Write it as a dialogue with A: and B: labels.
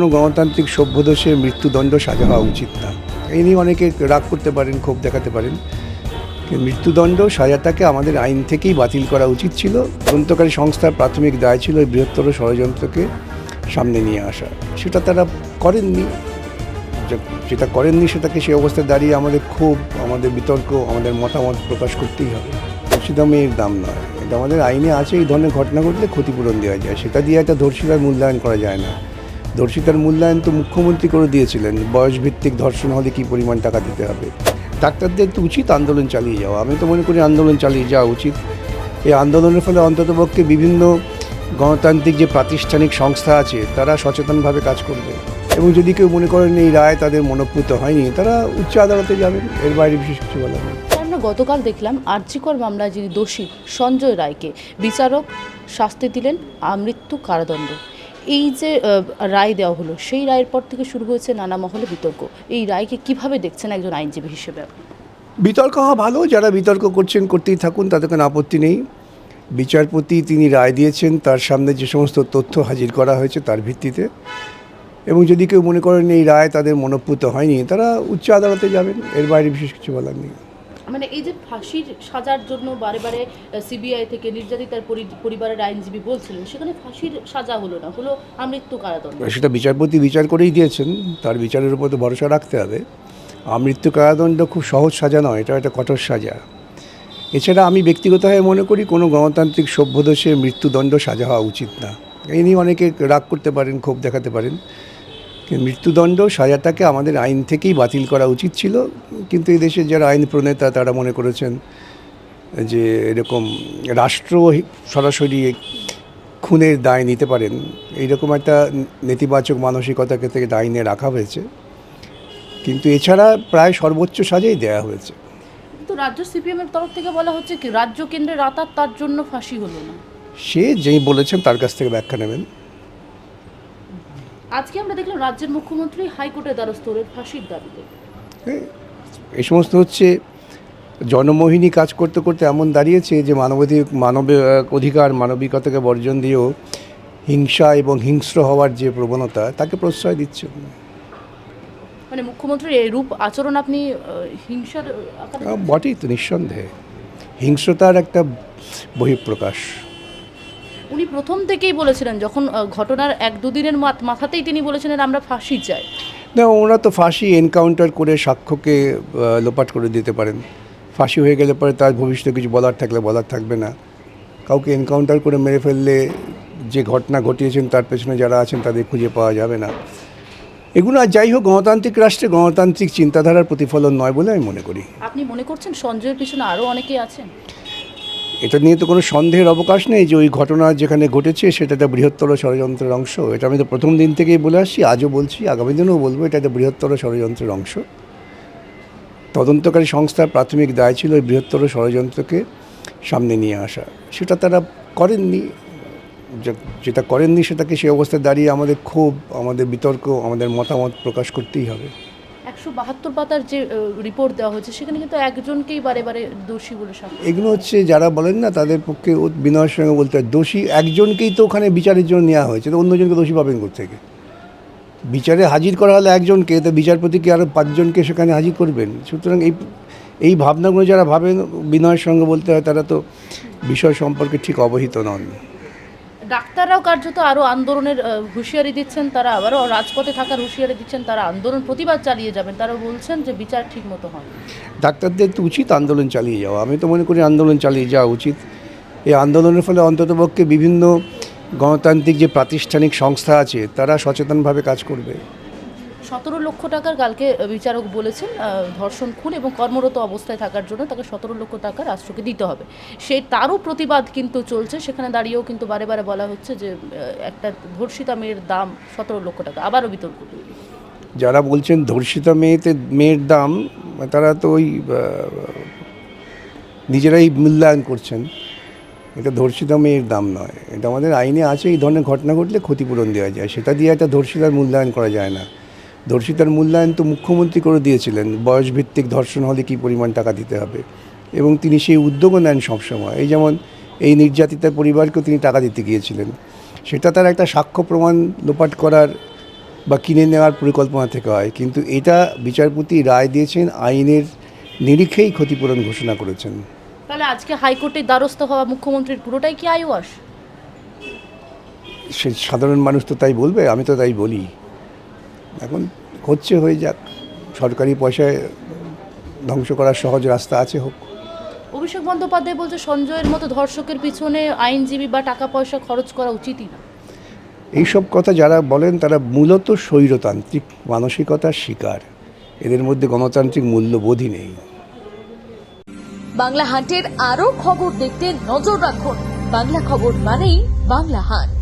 A: কোনো গণতান্ত্রিক সভ্য দেশে মৃত্যুদণ্ড সাজা হওয়া উচিত না। এই নিয়ে অনেকে রাগ করতে পারেন, ক্ষোভ দেখাতে পারেন। মৃত্যুদণ্ড সাজাটাকে আমাদের আইন থেকেই বাতিল করা উচিত ছিল। তদন্তকারী সংস্থার প্রাথমিক দায় ছিল এই বৃহত্তর ষড়যন্ত্রকে সামনে নিয়ে আসা। সেটা তারা করেননি। যেটা করেননি সেটাকে সেই অবস্থায় দাঁড়িয়ে আমাদের ক্ষোভ, আমাদের বিতর্ক, আমাদের মতামত প্রকাশ করতেই হবে। ধর্ষিতা মেয়ের দাম নয়, এটা আমাদের আইনে আছে। এই ধরনের ঘটনা ঘটলে ক্ষতিপূরণ দেওয়া যায়, সেটা দিয়ে একটা ধর্ষিতার মূল্যায়ন করা যায় না। ধর্ষিতার মূল্যায়ন তো মুখ্যমন্ত্রী করে দিয়েছিলেন, বয়সভিত্তিক ধর্ষণ হলে কী পরিমাণ টাকা দিতে হবে। ডাক্তারদের তো উচিত আন্দোলন চালিয়ে যাওয়া। আমি তো মনে করি আন্দোলন চালিয়ে যাওয়া উচিত। এই আন্দোলনের ফলে অন্ততপক্ষে বিভিন্ন গণতান্ত্রিক যে প্রাতিষ্ঠানিক সংস্থা আছে তারা সচেতনভাবে কাজ করবে। এবং যদি কেউ মনে করেন এই রায় তাদের মনোপুত হয়নি, তারা উচ্চ আদালতে যাবেন, এর বাইরে বিশেষ কিছু বলার নেই।
B: আমরা গতকাল দেখলাম আরজিকর মামলায় যিনি দোষী সঞ্জয় রায়কে বিচারক শাস্তি দিলেন আমৃত্যু কারাদণ্ড। এই যে রায় দেওয়া হলো, সেই রায়ের পর থেকে শুরু হয়েছে নানা মহলে বিতর্ক। এই রায়কে কিভাবে দেখছেন একজন আইনজীবী হিসেবে?
A: বিতর্ক হওয়া ভালো, যারা বিতর্ক করছেন করতেই থাকুন, তাতে কোনো আপত্তি নেই। বিচারপতি তিনি রায় দিয়েছেন, তার সামনে যে সমস্ত তথ্য হাজির করা হয়েছে তার ভিত্তিতে। এবং যদি কেউ মনে করেন এই রায় তাদের মনোপুত হয়নি, তারা উচ্চ আদালতে যাবেন, এর বাইরে বিশেষ কিছু বলার নেই।
B: মানে এই যে ফাঁসির সাজার জন্য বারে বারে সিবিআই থেকে নির্যাতিতার পরিবারের আইনজীবী বলছিলেন, সেখানে ফাঁসির সাজা হলো না, হলো আমৃত্যু কারাদণ্ড।
A: সেটা বিচারপতি বিচার করেই দিয়েছেন, তার বিচারের উপর তো ভরসা রাখতে হবে। আমৃত্যু কারাদণ্ড খুব সহজ সাজা নয়, এটা একটা কঠোর সাজা। এছাড়া আমি ব্যক্তিগতভাবে মনে করি কোনো গণতান্ত্রিক সভ্য দেশে মৃত্যুদণ্ড সাজা হওয়া উচিত না। এই নিয়ে অনেকে রাগ করতে পারেন, ক্ষোভ দেখাতে পারেন। মৃত্যুদণ্ড সাজাটাকে আমাদের আইন থেকেই বাতিল করা উচিত ছিল, কিন্তু এই দেশের যারা আইন প্রণেতা তারা মনে করেছেন যে এরকম রাষ্ট্র সরাসরি খুনের দায় নিতে পারেন, এইরকম একটা নেতিবাচক মানসিকতাকে থেকে আইনে রাখা হয়েছে। কিন্তু এছাড়া প্রায় সর্বোচ্চ সাজাই দেয়া হয়েছে।
B: কিন্তু রাজ্য সিপিএমের তরফ থেকে বলা হচ্ছে কি রাজ্য কেন্দ্রের রাতার তার জন্য ফাঁসি হলো না।
A: সে যেই বলেছেন তার কাছ থেকে ব্যাখ্যা নেবেন।
B: আজকে আমরা দেখলাম রাজ্যের মুখ্যমন্ত্রী হাইকোর্টের দ্বারস্থ হলেন ফাঁসির দাবিতে।
A: এই সমস্ত হচ্ছে জনমোহিনী কাজ করতে করতে এমন দাঁড়িয়েছে যে অধিকার মানবিকতাকে বর্জন দিয়েও হিংসা এবং হিংস্র হওয়ার যে প্রবণতা তাকে প্রশ্রয় দিচ্ছে।
B: মানে মুখ্যমন্ত্রীর এই রূপ আচরণ আপনি হিংসার
A: বটেই তো, নিঃসন্দেহে হিংস্রতার একটা বহিঃপ্রকাশ।
B: উনি প্রথম থেকেই বলেছিলেন, যখন ঘটনার 1-2 দিনের মাথাতেই তিনি বলেছিলেন আমরা ফাঁসি চাই।
A: না, ওরা তো ফাঁসি এনকাউন্টার করে সাক্ষ্যকে লোপাট করে দিতে পারেন। ফাঁসি হয়ে গেলে পরে তার ভবিষ্যতে কিছু বলার থাকলে বলার থাকবে না। কাউকে এনকাউন্টার করে মেরে ফেললে যে ঘটনা ঘটিয়েছেন তার পেছনে যারা আছেন তাদের খুঁজে পাওয়া যাবে না। এগুলো আর যাই হোক, গণতান্ত্রিক রাষ্ট্রে গণতান্ত্রিক চিন্তাধারার প্রতিফলন নয় বলে আমি মনে করি।
B: আপনি মনে করছেন সঞ্জয়ের পিছনে আরও অনেকেই আছেন?
A: এটা নিয়ে তো কোনো সন্দেহের অবকাশ নেই যে ওই ঘটনা যেখানে ঘটেছে সেটা একটা বৃহত্তর ষড়যন্ত্রের অংশ। এটা আমি তো প্রথম দিন থেকেই বলে আসছি, আজও বলছি, আগামী দিনেও বলবো, এটা একটা বৃহত্তর ষড়যন্ত্রের অংশ। তদন্তকারী সংস্থার প্রাথমিক দায় ছিল ওই বৃহত্তর ষড়যন্ত্রকে সামনে নিয়ে আসা। সেটা তারা করেননি। যেটা করেননি সেটাকে সেই অবস্থায় দাঁড়িয়ে আমাদের ক্ষোভ, আমাদের বিতর্ক, আমাদের মতামত প্রকাশ করতেই হবে।
B: 172 পাতার যে রিপোর্ট দেওয়া হয়েছে সেখানে কিন্তু একজনকেই বারে বারে দোষী বলে সাব্যস্ত।
A: এগুলো হচ্ছে যারা বলেন না তাদের পক্ষে বিনয়ের সঙ্গে বলতে হয়, দোষী একজনকেই তো ওখানে বিচারের জন্য নেওয়া হয়েছে, তো অন্যজনকে দোষী পাবেন কোত্থেকে? বিচারে হাজির করা হলে একজনকে, তো বিচারপতিকে আরও 5 জনকে সেখানে হাজির করবেন। সুতরাং এই ভাবনাগুলো যারা ভাবেন বিনয়ের সঙ্গে বলতে হয়, তারা তো বিষয় সম্পর্কে ঠিক অবহিত নন।
B: ডাক্তাররাও কার্যত আরও আন্দোলনের হুঁশিয়ারি দিচ্ছেন, তারা আবারও রাজপথে থাকার হুঁশিয়ারি দিচ্ছেন, তারা আন্দোলন প্রতিবাদ চালিয়ে যাবেন। তারা বলছেন যে বিচার ঠিক মতো হয়।
A: ডাক্তারদের তো উচিত আন্দোলন চালিয়ে যাওয়া। আমি তো মনে করি আন্দোলন চালিয়ে যাওয়া উচিত। এই আন্দোলনের ফলে অন্ততপক্ষে বিভিন্ন গণতান্ত্রিক যে প্রাতিষ্ঠানিক সংস্থা আছে তারা সচেতনভাবে কাজ করবে।
B: 17 লক্ষ টাকার কালকে বিচারক বলেছেন ধর্ষণ, খুন এবং কর্মরত অবস্থায় থাকার জন্য তাকে 17 লক্ষ টাকা রাষ্ট্রকে দিতে হবে। তারও প্রতিবাদ কিন্তু চলছে। সেখানে দাঁড়িয়েও কিন্তু বারে বারে বলা হচ্ছে যে একটা ধর্ষিতা মেয়ের দাম 17 লক্ষ টাকা। আবারও বিতর্ক।
A: যারা বলছেন ধর্ষিতা মেয়ের দাম, তারা তো ওই নিজেরাই মূল্যায়ন করছেন। এটা ধর্ষিতা মেয়ের দাম নয়, এটা আমাদের আইনে আছে। এই ধরনের ঘটনা ঘটলে ক্ষতিপূরণ দেওয়া যায়, সেটা দিয়ে একটা ধর্ষিতার মূল্যায়ন করা যায় না। ধর্ষিতার মূল্যায়ন তো মুখ্যমন্ত্রী করে দিয়েছিলেন, বয়সভিত্তিক ধর্ষণ হলে কী পরিমাণ টাকা দিতে হবে, এবং তিনি সেই উদ্যোগও নেন সবসময়। এই যেমন এই নির্যাতিতার পরিবারকেও তিনি টাকা দিতে গিয়েছিলেন। সেটা তার একটা সাক্ষ্য প্রমাণ লোপাট করার বা কিনে নেওয়ার পরিকল্পনা থেকে হয়, কিন্তু এটা বিচারপতি রায় দিয়েছেন আইনের নিরিখেই ক্ষতিপূরণ ঘোষণা করেছেন।
B: তাহলে আজকে হাইকোর্টের দ্বারস্থ হওয়া মুখ্যমন্ত্রীর পুরোটাই কি আইওয়াস?
A: সে সাধারণ মানুষ তো তাই বলবে, আমি তো তাই বলি। এখন হচ্ছে, হয়ে যাক, সরকারি পয়সায় ধ্বংস করার সহজ রাস্তা আছে, হোক।
B: অভিষেক বন্দ্যোপাধ্যায় বলছে সঞ্জয়ের মতো ধর্ষকের পিছনে আইনজীবী বা টাকা পয়সা খরচ করা উচিতই না।
A: এইসব কথা যারা বলেন তারা মূলত স্বৈরতান্ত্রিক মানসিকতার শিকার। এদের মধ্যে গণতান্ত্রিক মূল্যবোধই নেই।
C: বাংলা হান্টের আরও খবর দেখতে নজর রাখুন। বাংলা খবর মানেই বাংলা হান্ট।